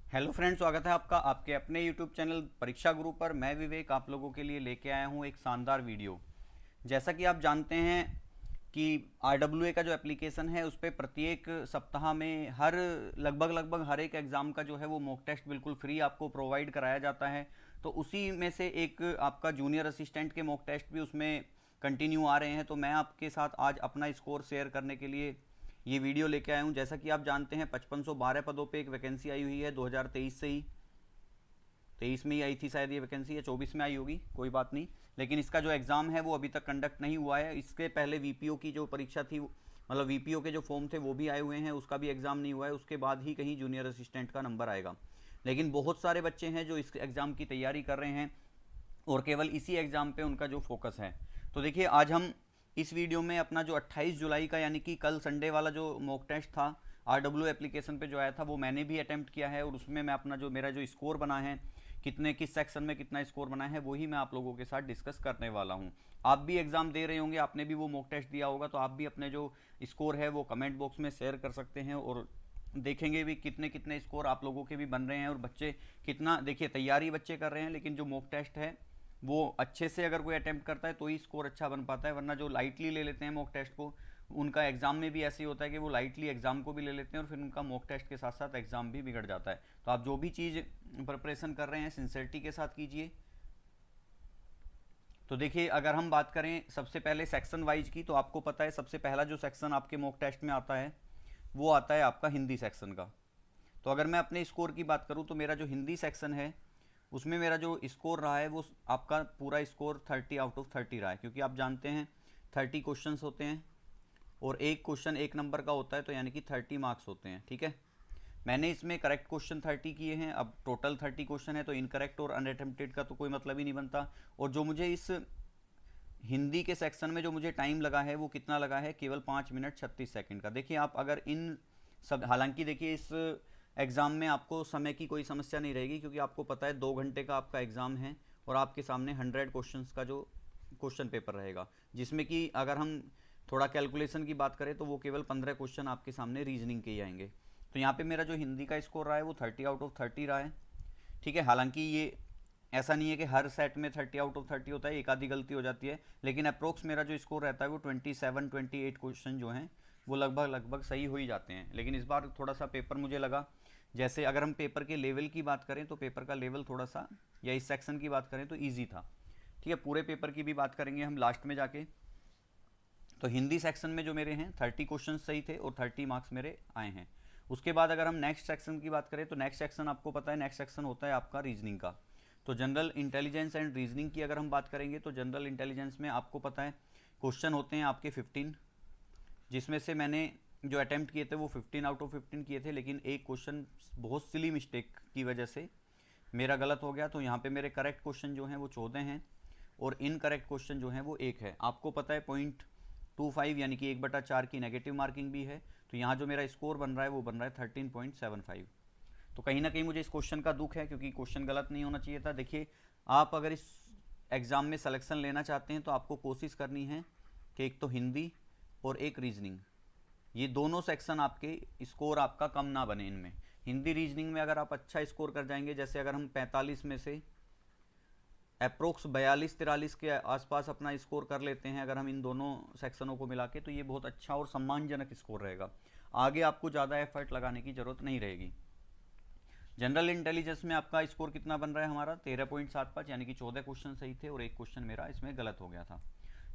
Hello friends, स्वागत है आपका आपके अपने यूट्यूब चैनल परीक्षा गुरु पर। मैं विवेक आप लोगों के लिए लेके आया हूँ एक शानदार वीडियो। जैसा कि आप जानते हैं कि RWA का जो एप्लीकेशन है उस पर प्रत्येक सप्ताह में लगभग हर एक एग्ज़ाम का जो है वो मॉक टेस्ट बिल्कुल फ्री आपको प्रोवाइड कराया जाता है। तो उसी में से एक आपका जूनियर असिस्टेंट के मॉक टेस्ट भी उसमें कंटिन्यू आ रहे हैं। तो मैं आपके साथ आज अपना स्कोर शेयर करने के लिए ये वीडियो लेके आया हूँ। जैसा कि आप जानते हैं 5512 पदों पे एक वैकेंसी आई हुई है 2023 से ही। 23 में ही आई थी शायद ये वैकेंसी, या 24 में आई होगी, कोई बात नहीं। लेकिन इसका जो एग्ज़ाम है वो अभी तक कंडक्ट नहीं हुआ है। इसके पहले वीपीओ की जो परीक्षा थी, मतलब वीपीओ के जो फॉर्म थे वो भी आए हुए हैं, उसका भी एग्ज़ाम नहीं हुआ है। उसके बाद ही कहीं जूनियर असिस्टेंट का नंबर आएगा। लेकिन बहुत सारे बच्चे हैं जो इस एग्ज़ाम की तैयारी कर रहे हैं और केवल इसी एग्ज़ाम पे उनका जो फोकस है। तो देखिए, आज हम इस वीडियो में अपना जो 28 जुलाई का यानी कि कल संडे वाला जो मॉक टेस्ट था RW एप्लीकेशन पे जो आया था वो मैंने भी अटेम्प्ट किया है, और उसमें मैं अपना जो मेरा जो स्कोर बना है, कितने किस सेक्शन में कितना स्कोर बना है, वही मैं आप लोगों के साथ डिस्कस करने वाला हूँ। आप भी एग्ज़ाम दे रहे होंगे, आपने भी वो मॉक टेस्ट दिया होगा, तो आप भी अपने जो स्कोर है वो कमेंट बॉक्स में शेयर कर सकते हैं, और देखेंगे भी कितने कितने स्कोर आप लोगों के भी बन रहे हैं। और बच्चे कितना, देखिए तैयारी बच्चे कर रहे हैं, लेकिन जो मॉक टेस्ट है वो अच्छे से अगर कोई अटेम्प्ट करता है तो ही स्कोर अच्छा बन पाता है। वरना जो लाइटली ले लेते हैं मॉक टेस्ट को, उनका एग्ज़ाम में भी ऐसे ही होता है कि वो लाइटली एग्ज़ाम को भी ले लेते हैं और फिर उनका मॉक टेस्ट के साथ साथ एग्ज़ाम भी बिगड़ जाता है। तो आप जो भी चीज़ प्रिपरेशन कर रहे हैं सिंसियरिटी के साथ कीजिए। तो देखिए, अगर हम बात करें सबसे पहले सेक्शन वाइज की, तो आपको पता है सबसे पहला जो सेक्शन आपके मॉक टेस्ट में आता है वो आता है आपका हिंदी सेक्शन का। तो अगर मैं अपने स्कोर की बात करूं तो मेरा जो हिंदी सेक्शन है उसमें मेरा जो स्कोर रहा है वो आपका पूरा स्कोर 30/30 रहा है, क्योंकि आप जानते हैं 30 क्वेश्चंस होते हैं और एक क्वेश्चन एक नंबर का होता है, तो यानी कि 30 मार्क्स होते हैं। ठीक है, मैंने इसमें करेक्ट क्वेश्चन 30 किए हैं। अब टोटल 30 क्वेश्चन है, तो इनकरेक्ट और अनअटेम्प्टेड का तो कोई मतलब ही नहीं बनता। और जो मुझे इस हिंदी के सेक्शन में जो मुझे टाइम लगा है वो कितना लगा है, केवल 5 मिनट 36 सेकंड का। देखिए आप अगर इन सब, हालांकि देखिए इस एग्ज़ाम में आपको समय की कोई समस्या नहीं रहेगी, क्योंकि आपको पता है 2 घंटे का आपका एग्ज़ाम है और आपके सामने 100 क्वेश्चंस का जो क्वेश्चन पेपर रहेगा, जिसमें कि अगर हम थोड़ा कैलकुलेशन की बात करें तो वो केवल 15 क्वेश्चन आपके सामने रीजनिंग के ही आएंगे। तो यहाँ पे मेरा जो हिंदी का स्कोर रहा है वो 30/30 रहा है। ठीक है, हालांकि ये ऐसा नहीं है कि हर सेट में 30/30 होता है, एक आधी गलती हो जाती है, लेकिन अप्रोक्स मेरा जो स्कोर रहता है वो 27-28 क्वेश्चन जो हैं वो लगभग सही हो ही जाते हैं। लेकिन इस बार थोड़ा सा पेपर मुझे लगा, जैसे अगर हम पेपर के लेवल की बात करें तो पेपर का लेवल थोड़ा सा, या इस सेक्शन की बात करें तो ईजी था। ठीक है, पूरे पेपर की भी बात करेंगे हम लास्ट में जाके। तो हिंदी सेक्शन में जो मेरे हैं 30 क्वेश्चन सही थे और 30 मार्क्स मेरे आए हैं। उसके बाद अगर हम नेक्स्ट सेक्शन की बात करें तो नेक्स्ट सेक्शन आपको पता है, नेक्स्ट सेक्शन होता है आपका रीजनिंग का। तो जनरल इंटेलिजेंस एंड रीजनिंग की अगर हम बात करेंगे तो जनरल इंटेलिजेंस में आपको पता है क्वेश्चन होते हैं आपके 15, जिसमें से मैंने जो अटैम्प्ट किए थे वो 15/15 किए थे, लेकिन एक क्वेश्चन बहुत सिली मिस्टेक की वजह से मेरा गलत हो गया। तो यहाँ पे मेरे करेक्ट क्वेश्चन जो हैं वो 14 हैं और इनकरेक्ट क्वेश्चन जो हैं वो एक है। आपको पता है 0.25 यानी कि 1/4 की नेगेटिव मार्किंग भी है। तो यहाँ जो मेरा स्कोर बन रहा है वो बन रहा है 13.75। तो कहीं ना कहीं मुझे इस क्वेश्चन का दुख है, क्योंकि क्वेश्चन गलत नहीं होना चाहिए था। देखिए, आप अगर इस एग्ज़ाम में सिलेक्शन लेना चाहते हैं तो आपको कोशिश करनी है कि एक तो हिंदी और एक रीजनिंग, ये दोनों सेक्शन आपके स्कोर आपका कम ना बने इनमें। हिंदी रीजनिंग में अगर आप अच्छा स्कोर कर जाएंगे, जैसे अगर हम 45 में से अप्रोक्स 42-43 के आसपास अपना स्कोर कर लेते हैं अगर हम इन दोनों सेक्शनों को मिला के, तो ये बहुत अच्छा और सम्मानजनक स्कोर रहेगा। आगे आपको ज़्यादा एफर्ट लगाने की ज़रूरत नहीं रहेगी। जनरल इंटेलिजेंस में आपका स्कोर कितना बन रहा है हमारा 13.75, यानी कि 14 क्वेश्चन सही थे और एक क्वेश्चन मेरा इसमें गलत हो गया था।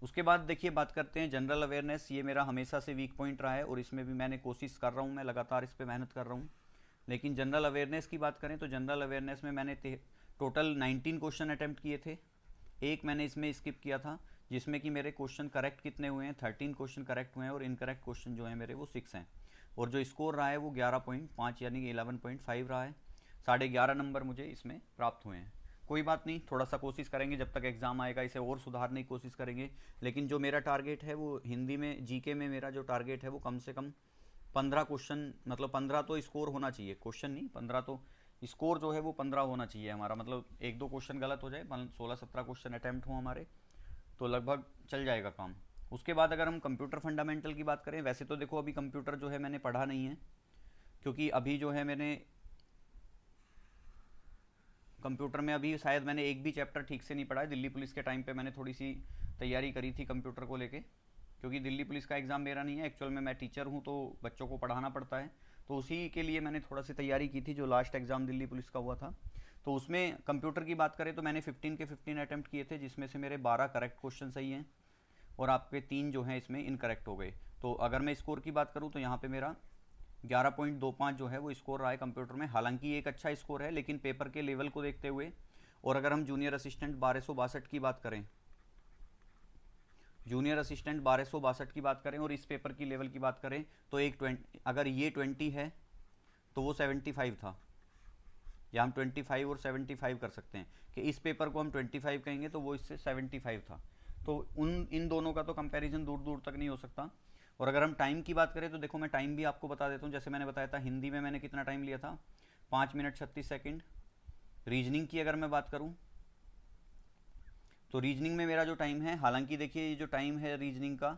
उसके बाद देखिए बात करते हैं जनरल अवेयरनेस। ये मेरा हमेशा से वीक पॉइंट रहा है और इसमें भी मैंने कोशिश कर रहा हूँ, मैं लगातार इस पर मेहनत कर रहा हूँ। लेकिन जनरल अवेयरनेस की बात करें तो जनरल अवेयरनेस में मैंने टोटल 19 क्वेश्चन अटैम्प्ट किए थे, एक मैंने इसमें स्किप किया था, जिसमें कि मेरे क्वेश्चन करेक्ट कितने हुए हैं, 13 क्वेश्चन करेक्ट हुए हैं और इनकरेक्ट क्वेश्चन जो है मेरे वो 6 हैं। और जो स्कोर रहा है वो 11.5 यानी कि 11.5 रहा है। 11.5 नंबर मुझे इसमें प्राप्त हुए हैं। कोई बात नहीं, थोड़ा सा कोशिश करेंगे, जब तक एग्ज़ाम आएगा इसे और सुधारने की कोशिश करेंगे। लेकिन जो मेरा टारगेट है वो हिंदी में, जीके में मेरा जो टारगेट है वो कम से कम 15 क्वेश्चन, मतलब 15 तो स्कोर होना चाहिए, क्वेश्चन नहीं, 15 तो स्कोर जो है वो 15 होना चाहिए हमारा। मतलब एक दो क्वेश्चन गलत हो जाए, 16-17 क्वेश्चन अटैम्प्ट हो हमारे, तो लगभग चल जाएगा काम। उसके बाद अगर हम कंप्यूटर फंडामेंटल की बात करें, वैसे तो देखो अभी कंप्यूटर जो है मैंने पढ़ा नहीं है, क्योंकि अभी जो है मैंने कंप्यूटर में अभी शायद मैंने एक भी चैप्टर ठीक से नहीं पढ़ा है। दिल्ली पुलिस के टाइम पे मैंने थोड़ी सी तैयारी करी थी कंप्यूटर को लेके, क्योंकि दिल्ली पुलिस का एग्ज़ाम मेरा नहीं है एक्चुअल में, मैं टीचर हूँ तो बच्चों को पढ़ाना पड़ता है, तो उसी के लिए मैंने थोड़ा सी तैयारी की थी जो लास्ट एग्ज़ाम दिल्ली पुलिस का हुआ था। तो उसमें कंप्यूटर की बात करें तो मैंने 15 के 15 अटैम्प्ट किए थे, जिसमें से मेरे 12 करेक्ट क्वेश्चन सही हैं और आपके 3 जो हैं इसमें इनकरेक्ट हो गए। तो अगर मैं स्कोर की बात करूँ तो यहाँ पे मेरा 11.25 जो है वो स्कोर रहा है कंप्यूटर में। हालांकि ये एक अच्छा स्कोर है, लेकिन पेपर के लेवल को देखते हुए, और अगर हम जूनियर असिस्टेंट 1262 की बात करें, जूनियर असिस्टेंट 1262 की बात करें और इस पेपर की लेवल की बात करें तो एक 20, अगर ये 20 है तो वो 75 था, या हम 25 और 75 कर सकते हैं कि इस पेपर को हम 25 कहेंगे तो वो इससे 75 था। तो इन दोनों का तो कंपैरिजन दूर दूर तक नहीं हो सकता। और अगर हम टाइम की बात करें तो देखो मैं टाइम भी आपको बता देता हूँ। जैसे मैंने बताया था हिंदी में मैंने कितना टाइम लिया था, 5 मिनट 36 सेकेंड। रीजनिंग की अगर मैं बात करूँ तो रीजनिंग में मेरा जो टाइम है, हालांकि देखिए ये जो टाइम है रीजनिंग का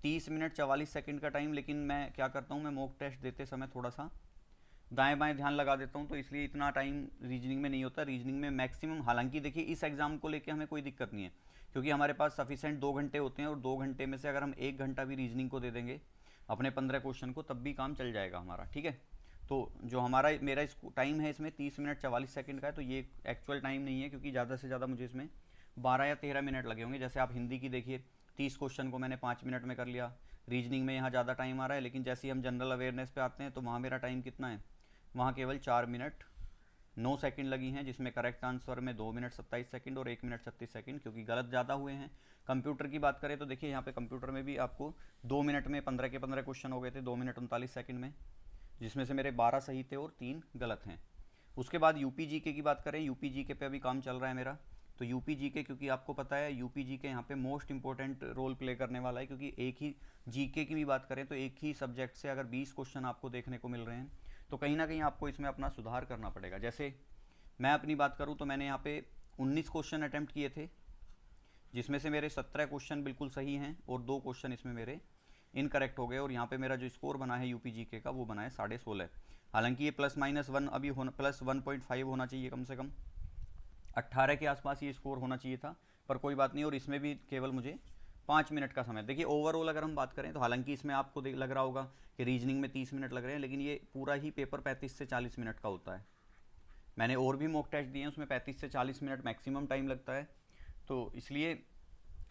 30 मिनट 44 सेकेंड का टाइम, लेकिन मैं क्या करता हूँ, मैं मॉक टेस्ट देते समय थोड़ा सा दाएं बाएं ध्यान लगा देता हूँ, तो इसलिए इतना टाइम रीजनिंग में नहीं होता। रीजनिंग में मैक्सिमम, हालांकि देखिए इस एग्ज़ाम को लेके हमें कोई दिक्कत नहीं है, क्योंकि हमारे पास सफिशेंट 2 घंटे होते हैं, और 2 घंटे में से अगर हम 1 घंटा भी रीजनिंग को दे देंगे अपने 15 क्वेश्चन को, तब भी काम चल जाएगा हमारा, ठीक है। तो जो हमारा मेरा टाइम है इसमें 30 मिनट 44 सेकंड का है, तो ये एक्चुअल टाइम नहीं है, क्योंकि ज़्यादा से ज़्यादा मुझे इसमें 12 या 13 मिनट लगे होंगे। जैसे आप हिंदी की देखिए 30 क्वेश्चन को मैंने 5 मिनट में कर लिया। रीजनिंग में यहाँ ज़्यादा टाइम आ रहा है, लेकिन जैसे ही हम जनरल अवेयरनेस पे आते हैं तो वहाँ मेरा टाइम कितना है, वहाँ केवल 4 मिनट 9 सेकंड लगी हैं, जिसमें करेक्ट आंसर में 2 मिनट 27 सेकंड और 1 मिनट 36 सेकंड, क्योंकि गलत ज़्यादा हुए हैं। कंप्यूटर की बात करें तो देखिए यहाँ पे कंप्यूटर में भी आपको 2 मिनट में 15 के 15 क्वेश्चन हो गए थे, 2 मिनट 39 सेकंड में, जिसमें से मेरे 12 सही थे और 3 गलत हैं। उसके बाद यूपी जीके की बात करें, यूपी जीके पे अभी काम चल रहा है मेरा। तो यूपी जीके, क्योंकि आपको पता है यूपी जीके यहाँ पे मोस्ट इंपॉर्टेंट रोल प्ले करने वाला है, क्योंकि एक ही जीके की भी बात करें तो एक ही सब्जेक्ट से अगर 20 क्वेश्चन आपको देखने को मिल रहे हैं, तो कहीं ना कहीं आपको इसमें अपना सुधार करना पड़ेगा। जैसे मैं अपनी बात करूँ तो मैंने यहाँ पे 19 क्वेश्चन अटैम्प्ट किए थे, जिसमें से मेरे 17 क्वेश्चन बिल्कुल सही हैं और 2 क्वेश्चन इसमें मेरे इनकरेक्ट हो गए, और यहाँ पे मेरा जो स्कोर बना है यूपी जीके का वो बना है 16.5। हालांकि ये +-1 अभी होना, +1.5 होना चाहिए, कम से कम 18 के आसपास ये स्कोर होना चाहिए था, पर कोई बात नहीं। और इसमें भी केवल मुझे 5 मिनट का समय। देखिए ओवरऑल अगर हम बात करें तो हालांकि इसमें आपको लग रहा होगा कि रीजनिंग में 30 मिनट लग रहे हैं, लेकिन ये पूरा ही पेपर 35 से 40 मिनट का होता है। मैंने और भी मॉक टेस्ट दिए हैं, उसमें 35 से 40 मिनट मैक्सिमम टाइम लगता है। तो इसलिए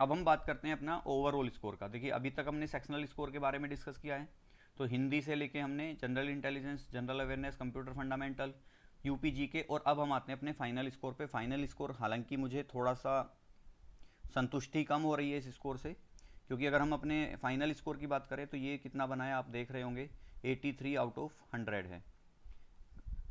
अब हम बात करते हैं अपना ओवरऑल स्कोर का। देखिए अभी तक हमने सेक्शनल स्कोर के बारे में डिस्कस किया है, तो हिंदी से लेके हमने general intelligence, general awareness, computer fundamental, UP GK, और अब हम आते हैं अपने फाइनल स्कोर पे। फाइनल स्कोर हालांकि मुझे थोड़ा सा संतुष्टि कम हो रही है इस स्कोर से, क्योंकि अगर हम अपने फाइनल स्कोर की बात करें तो ये कितना बना है आप देख रहे होंगे, 83 आउट ऑफ 100 है।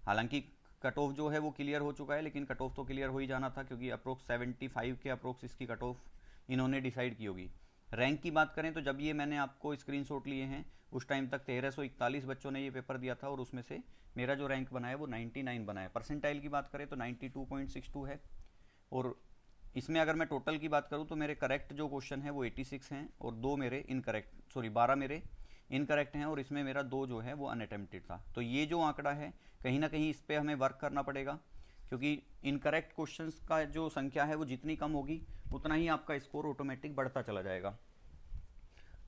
हालांकि कट ऑफ जो है वो क्लियर हो चुका है, लेकिन कट ऑफ तो क्लियर हो ही जाना था, क्योंकि अप्रोक्स 75 के अप्रोक्स इसकी कट ऑफ इन्होंने डिसाइड की होगी। रैंक की बात करें तो जब ये मैंने आपको स्क्रीनशॉट लिए हैं उस टाइम तक 1341 बच्चों ने ये पेपर दिया था, और उसमें से मेरा जो रैंक बना है वो 99 बना है। परसेंटाइल की बात करें तो 92.62 है, और इसमें अगर मैं टोटल की बात करूँ तो मेरे करेक्ट जो क्वेश्चन है वो 86 हैं, और 2 मेरे इनकरेक्ट, सॉरी 12 मेरे इनकरेक्ट हैं, और इसमें मेरा 2 जो है वो अनअटेम्प्टेड था। तो ये जो आंकड़ा है कहीं ना कहीं इस पर हमें वर्क करना पड़ेगा, क्योंकि इनकरेक्ट क्वेश्चंस का जो संख्या है वो जितनी कम होगी उतना ही आपका स्कोर ऑटोमेटिक बढ़ता चला जाएगा।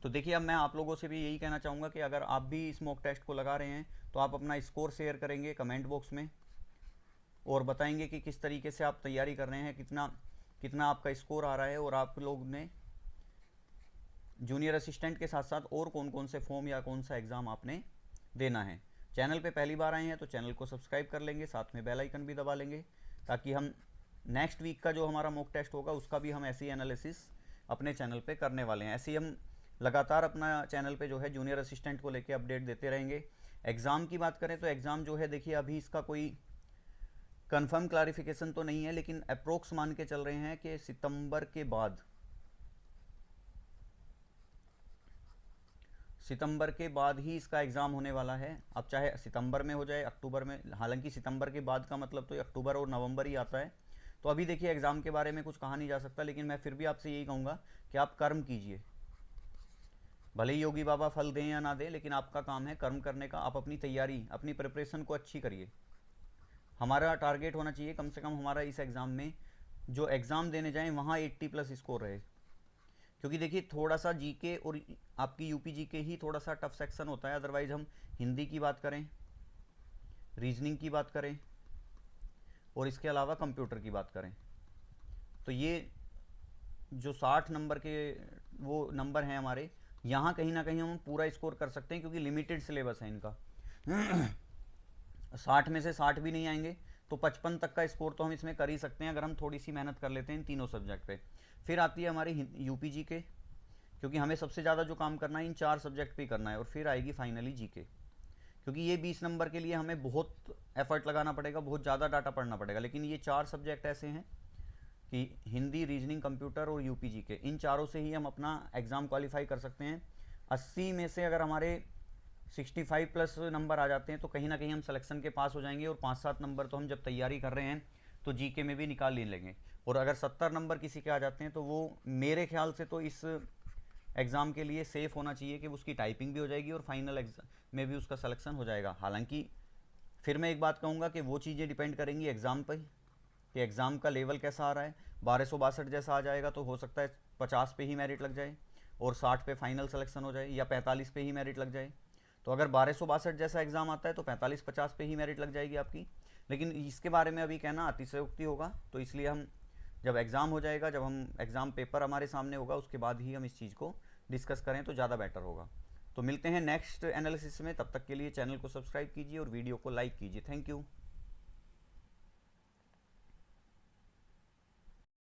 तो देखिए अब मैं आप लोगों से भी यही कहना चाहूँगा कि अगर आप भी इस मॉक टेस्ट को लगा रहे हैं तो आप अपना स्कोर शेयर करेंगे कमेंट बॉक्स में, और बताएंगे कि किस तरीके से आप तैयारी कर रहे हैं, कितना कितना आपका स्कोर आ रहा है, और आप लोग ने जूनियर असिस्टेंट के साथ साथ और कौन कौन से फॉर्म या कौन सा एग्ज़ाम आपने देना है। चैनल पे पहली बार आए हैं तो चैनल को सब्सक्राइब कर लेंगे, साथ में बेल आइकन भी दबा लेंगे, ताकि हम नेक्स्ट वीक का जो हमारा मॉक टेस्ट होगा उसका भी हम ऐसे ही एनालिसिस अपने चैनल पे करने वाले हैं। ऐसे ही हम लगातार अपना चैनल पे जो है जूनियर असिस्टेंट को लेके अपडेट देते रहेंगे। एग्ज़ाम की बात करें तो एग्ज़ाम जो है देखिए अभी इसका कोई कंफर्म क्लैरिफिकेशन तो नहीं है, लेकिन अप्रोक्स मान के चल रहे हैं कि सितंबर के बाद ही इसका एग्ज़ाम होने वाला है। अब चाहे सितंबर में हो जाए, अक्टूबर में, हालांकि सितंबर के बाद का मतलब तो अक्टूबर और नवंबर ही आता है। तो अभी देखिए एग्ज़ाम के बारे में कुछ कहा नहीं जा सकता, लेकिन मैं फिर भी आपसे यही कहूँगा कि आप कर्म कीजिए। भले ही योगी बाबा फल दें या ना दें, लेकिन आपका काम है कर्म करने का। आप अपनी तैयारी, अपनी प्रिपरेशन को अच्छी करिए। हमारा टारगेट होना चाहिए कम से कम हमारा इस एग्ज़ाम में जो एग्ज़ाम देने जाएं वहाँ 80+ स्कोर रहे। क्योंकि देखिए थोड़ा सा जीके और आपकी यूपी जीके ही थोड़ा सा टफ सेक्शन होता है, अदरवाइज हम हिंदी की बात करें, रीजनिंग की बात करें और इसके अलावा कंप्यूटर की बात करें, तो ये जो 60 नंबर के वो नंबर हैं हमारे, यहाँ कहीं ना कहीं हम पूरा स्कोर कर सकते हैं क्योंकि लिमिटेड सिलेबस है इनका। 60 में से 60 भी नहीं आएंगे तो 55 तक का स्कोर तो हम इसमें कर ही सकते हैं अगर हम थोड़ी सी मेहनत कर लेते हैं इन तीनों सब्जेक्ट पे। फिर आती है हमारी यूपी जीके, क्योंकि हमें सबसे ज़्यादा जो काम करना है इन 4 सब्जेक्ट पे करना है। और फिर आएगी फाइनली जीके, क्योंकि ये 20 नंबर के लिए हमें बहुत एफर्ट लगाना पड़ेगा, बहुत ज़्यादा डाटा पढ़ना पड़ेगा। लेकिन ये 4 सब्जेक्ट ऐसे हैं कि हिंदी, रीजनिंग, कंप्यूटर और यूपी जीके, इन चारों से ही हम अपना एग्ज़ाम क्वालिफाई कर सकते हैं। 80 में से अगर हमारे 65+ नंबर आ जाते हैं तो कहीं ना कहीं हम सिलेक्शन के पास हो जाएंगे, और 5-7 नंबर तो हम जब तैयारी कर रहे हैं तो जीके में भी निकाल ले लेंगे। और अगर 70 नंबर किसी के आ जाते हैं तो वो मेरे ख्याल से तो इस एग्ज़ाम के लिए सेफ़ होना चाहिए कि उसकी टाइपिंग भी हो जाएगी और फाइनल एग्ज़ाम में भी उसका सिलेक्शन हो जाएगा। हालांकि फिर मैं एक बात कहूँगा कि वो चीज़ें डिपेंड करेंगी एग्ज़ाम पर कि एग्ज़ाम का लेवल कैसा आ रहा है। 1262 जैसा आ जाएगा तो हो सकता है 50 पे ही मेरिट लग जाए और 60 पे फाइनल सिलेक्शन हो जाए, या 45 पे ही मेरिट लग जाए। तो अगर 1262 जैसा एग्ज़ाम आता है तो 45-50 पे ही मेरिट लग जाएगी आपकी। लेकिन इसके बारे में अभी कहना अतिशयोक्ति होगा, तो इसलिए हम जब एग्ज़ाम हो जाएगा, जब हम एग्ज़ाम पेपर हमारे सामने होगा, उसके बाद ही हम इस चीज़ को डिस्कस करें तो ज़्यादा बेटर होगा। तो मिलते हैं नेक्स्ट एनालिसिस में, तब तक के लिए चैनल को सब्सक्राइब कीजिए और वीडियो को लाइक कीजिए। Thank you.